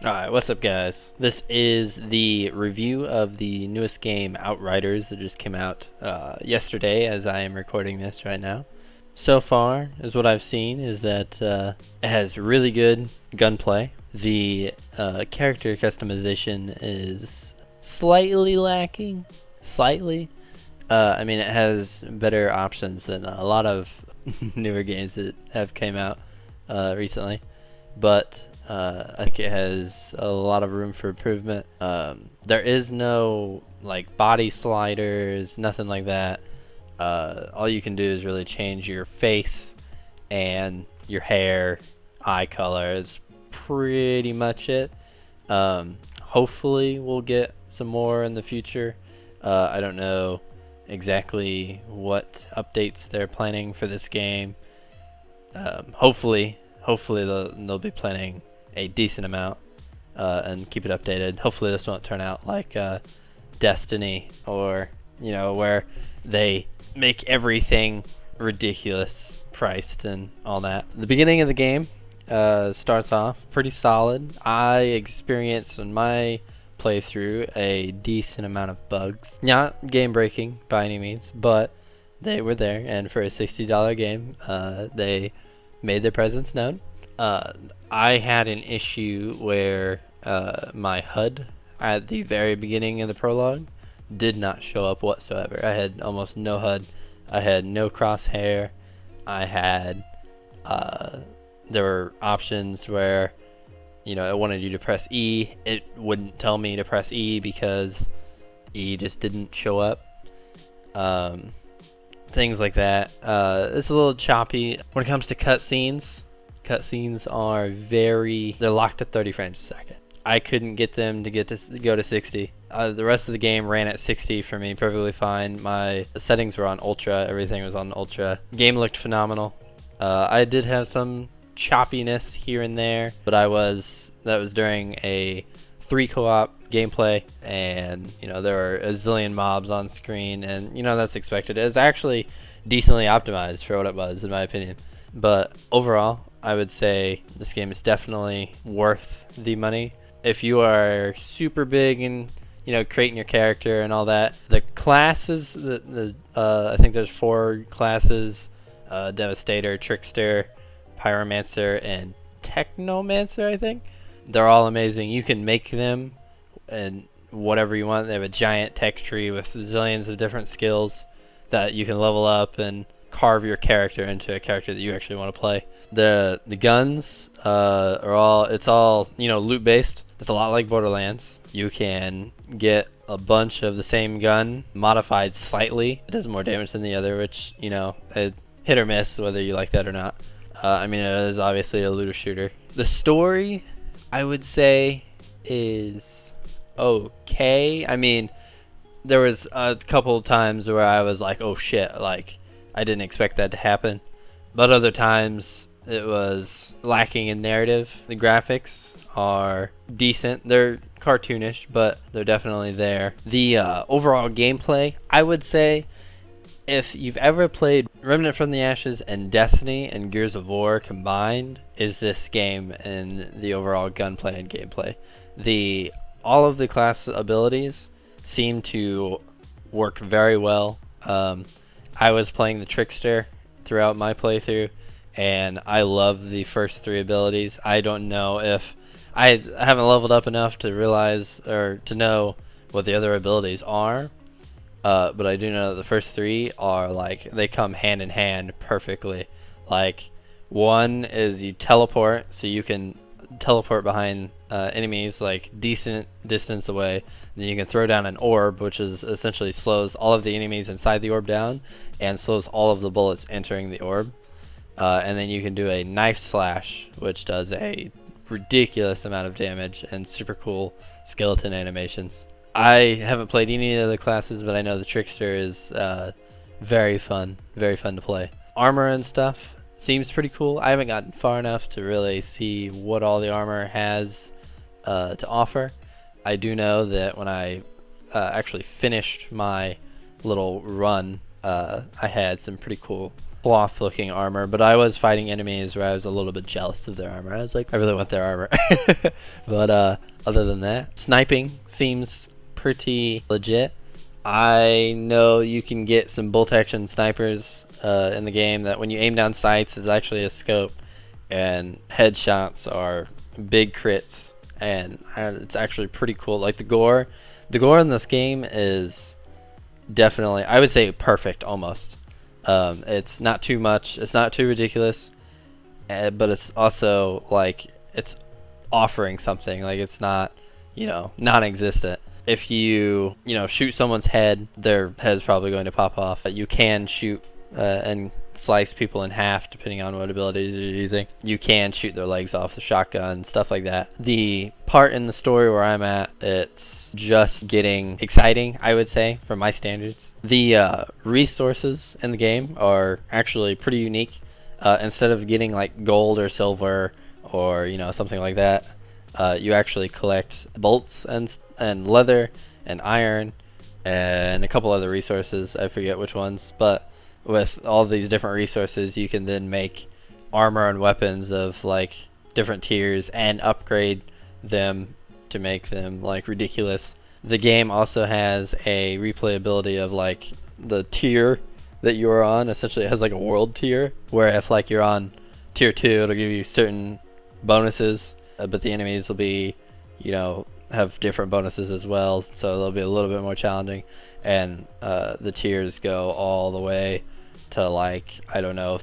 Alright, what's up guys? This is the review of the newest game, Outriders, that just came out yesterday as I am recording this right now. So far, is what I've seen, is that it has really good gunplay. The character customization is slightly lacking. Slightly. I mean, it has better options than a lot of newer games that have came out recently. But I think it has a lot of room for improvement. There is no like body sliders, nothing like that. All you can do is really change your face and your hair, eye color. It's pretty much it. Hopefully we'll get some more in the future. I don't know exactly what updates they're planning for this game. Hopefully they'll be planning a decent amount and keep it updated. Hopefully this won't turn out like Destiny, or where they make everything ridiculous priced and all that. The beginning of the game starts off pretty solid. I experienced in my playthrough a decent amount of bugs. Not game breaking by any means, but they were there, and for a $60 game they made their presence known. I had an issue where my HUD at the very beginning of the prologue did not show up whatsoever. I had almost no HUD. I had no crosshair. I had there were options where it wanted you to press E. It wouldn't tell me to press E because E just didn't show up. Things like that. It's a little choppy when it comes to cutscenes. Cutscenes are they're locked at 30 frames a second. I couldn't get them to go to 60. The rest of the game ran at 60 for me perfectly fine. My settings were on ultra. Everything was on ultra. Game looked phenomenal. I did have some choppiness here and there, but that was during a 3 co-op gameplay, and there were a zillion mobs on screen, and that's expected. It's actually decently optimized for what it was, in my opinion. But overall, I would say this game is definitely worth the money. If you are super big and creating your character and all that, the classes, I think there's 4 classes: Devastator, Trickster, Pyromancer, and Technomancer. I think they're all amazing. You can make them and whatever you want. They have a giant tech tree with zillions of different skills that you can level up and carve your character into a character that you actually want to play. The guns are all loot based. It's a lot like Borderlands. You can get a bunch of the same gun modified slightly. It does more damage than the other, which it hit or miss whether you like that or not. I mean, it is obviously a looter shooter. The story, I would say, is okay. I mean, there was a couple of times where I was like, oh shit, like I didn't expect that to happen. But other times it was lacking in narrative. The graphics are decent. They're cartoonish, but they're definitely there. The overall gameplay, I would say, if you've ever played Remnant from the Ashes and Destiny and Gears of War combined, is this game in the overall gunplay and gameplay. All of the class abilities seem to work very well. I was playing the Trickster throughout my playthrough, and I love the first 3 abilities. I don't know if I haven't leveled up enough to realize or to know what the other abilities are, but I do know that the first 3 are they come hand in hand perfectly. Like, one is you teleport, so you can teleport behind enemies like decent distance away. Then you can throw down an orb, which is essentially slows all of the enemies inside the orb down and slows all of the bullets entering the orb. And then you can do a knife slash, which does a ridiculous amount of damage and super cool skeleton animations. I haven't played any of the classes, but I know the Trickster is very fun to play. Armor and stuff seems pretty cool. I haven't gotten far enough to really see what all the armor has to offer. I do know that when I actually finished my little run, I had some pretty cool cloth looking armor, but I was fighting enemies where I was a little bit jealous of their armor. I was like, I really want their armor. But other than that, sniping seems pretty legit. I know you can get some bolt action snipers in the game that when you aim down sights is actually a scope, and headshots are big crits, and it's actually pretty cool. Like the gore in this game is definitely, I would say, perfect almost. It's not too much, it's not too ridiculous, but it's also like it's offering something. Like it's not, non-existent. If you shoot someone's head, their head's probably going to pop off. You can shoot and slice people in half depending on what abilities you're using. You can shoot their legs off the shotgun, stuff like that. The part in the story where I'm at, it's just getting exciting, I would say, for my standards. The resources in the game are actually pretty unique. Instead of getting like gold or silver or something like that, you actually collect bolts and leather and iron and a couple other resources. I forget which ones, but with all these different resources, you can then make armor and weapons of like different tiers and upgrade them to make them like ridiculous. The game also has a replayability of like the tier that you're on. Essentially, it has like a world tier where if like you're on tier 2, it'll give you certain bonuses, but the enemies will be, have different bonuses as well, so they'll be a little bit more challenging. And the tiers go all the way to like, I don't know,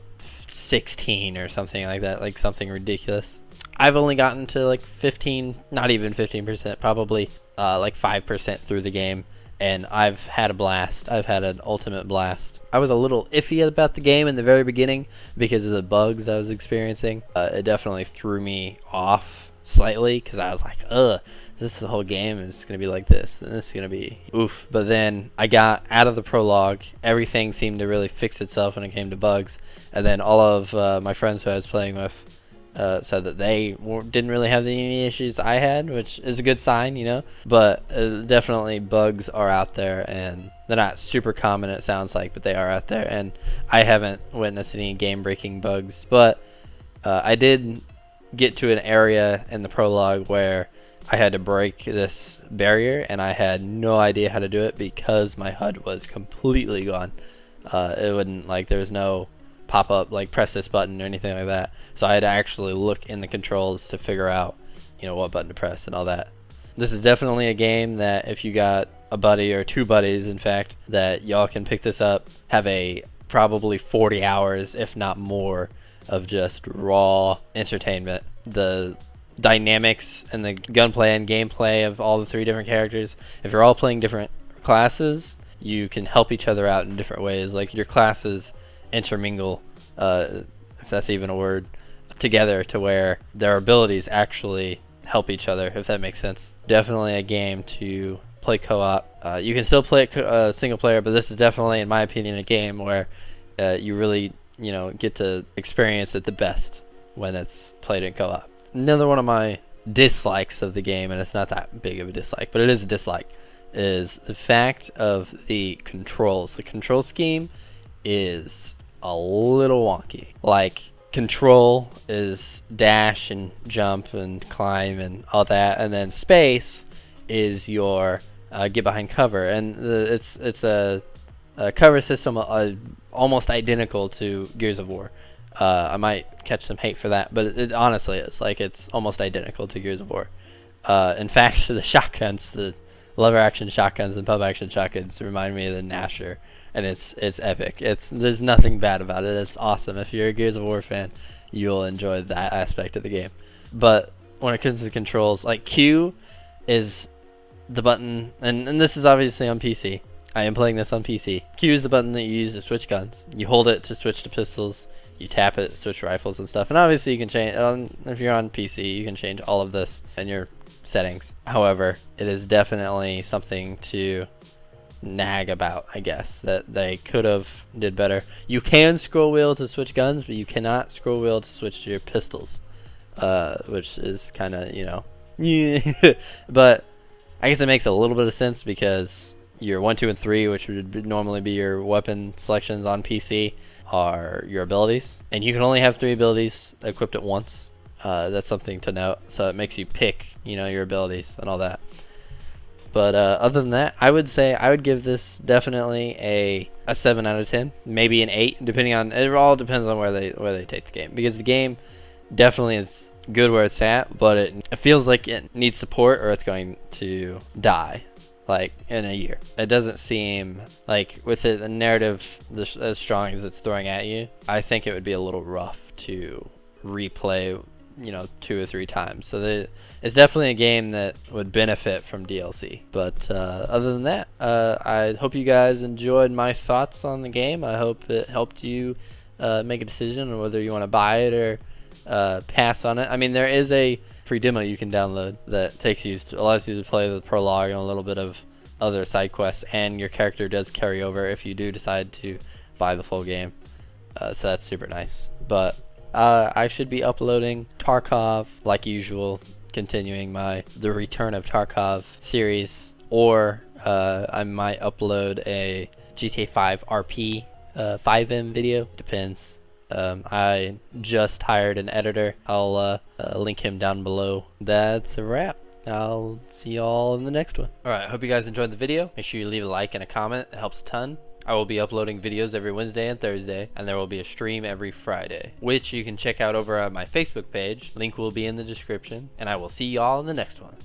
16 or something like that, like something ridiculous. I've only gotten to like 15, not even 15%, probably like 5% through the game, and I've had a blast. I've had an ultimate blast. I was a little iffy about the game in the very beginning because of the bugs I was experiencing. It definitely threw me off slightly because I was like, the whole game is going to be like this, and this is going to be oof. But then I got out of the prologue. Everything seemed to really fix itself when it came to bugs. And then all of my friends who I was playing with said that they didn't really have any issues I had, which is a good sign, But definitely bugs are out there, and they're not super common, it sounds like, but they are out there. And I haven't witnessed any game-breaking bugs. But I did get to an area in the prologue where I had to break this barrier, and I had no idea how to do it because my HUD was completely gone. It wouldn't, like, there was no pop-up, like, press this button or anything like that. So I had to actually look in the controls to figure out, what button to press and all that. This is definitely a game that if you got a buddy or two buddies, in fact, that y'all can pick this up, have a probably 40 hours, if not more, of just raw entertainment. The dynamics and the gunplay and gameplay of all the 3 different characters, if you're all playing different classes, you can help each other out in different ways. Like your classes intermingle, if that's even a word, together to where their abilities actually help each other, if that makes sense. Definitely a game to play co-op. You can still play it single player, but this is definitely, in my opinion, a game where you really get to experience it the best when it's played in co-op. Another one of my dislikes of the game, and it's not that big of a dislike, but it is a dislike, is the fact of the controls. The control scheme is a little wonky. Like, control is dash and jump and climb and all that, and then space is your get behind cover, and it's a cover system almost identical to Gears of War. I might catch some hate for that, but it honestly is. Like, it's almost identical to Gears of War. In fact, the shotguns, the lever action shotguns and pump action shotguns remind me of the Nasher, and it's epic. There's nothing bad about it. It's awesome. If you're a Gears of War fan, you'll enjoy that aspect of the game. But when it comes to controls, like Q is the button, and this is obviously on PC. I am playing this on PC. Q is the button that you use to switch guns. You hold it to switch to pistols. You tap it to switch rifles and stuff. And obviously you can change, if you're on PC, you can change all of this in your settings. However, it is definitely something to nag about, I guess, that they could have did better. You can scroll wheel to switch guns, but you cannot scroll wheel to switch to your pistols, which is kind of, yeah. But I guess it makes a little bit of sense because your 1, 2, and 3, which would normally be your weapon selections on PC, are your abilities, and you can only have 3 abilities equipped at once. That's something to note. So it makes you pick, your abilities and all that. But other than that, I would say I would give this definitely a 7 out of 10, maybe an 8, depending on, it all depends on where they take the game, because the game definitely is good where it's at, but it feels like it needs support or it's going to die like in a year. It doesn't seem like, with the narrative as strong as it's throwing at you, I think it would be a little rough to replay 2 or 3 times. So it's definitely a game that would benefit from DLC. But other than that, I hope you guys enjoyed my thoughts on the game. I hope it helped you make a decision on whether you want to buy it or pass on it. I mean, there is a free demo you can download that allows you to play the prologue and a little bit of other side quests, and your character does carry over if you do decide to buy the full game. So that's super nice. But I should be uploading Tarkov like usual, continuing the Return of Tarkov series, or I might upload a GTA 5 RP 5M video, depends. I just hired an editor. I'll link him down below. That's a wrap. I'll see y'all in the next one. Alright, hope you guys enjoyed the video. Make sure you leave a like and a comment. It helps a ton. I will be uploading videos every Wednesday and Thursday, and there will be a stream every Friday, which you can check out over on my Facebook page. Link will be in the description, and I will see y'all in the next one.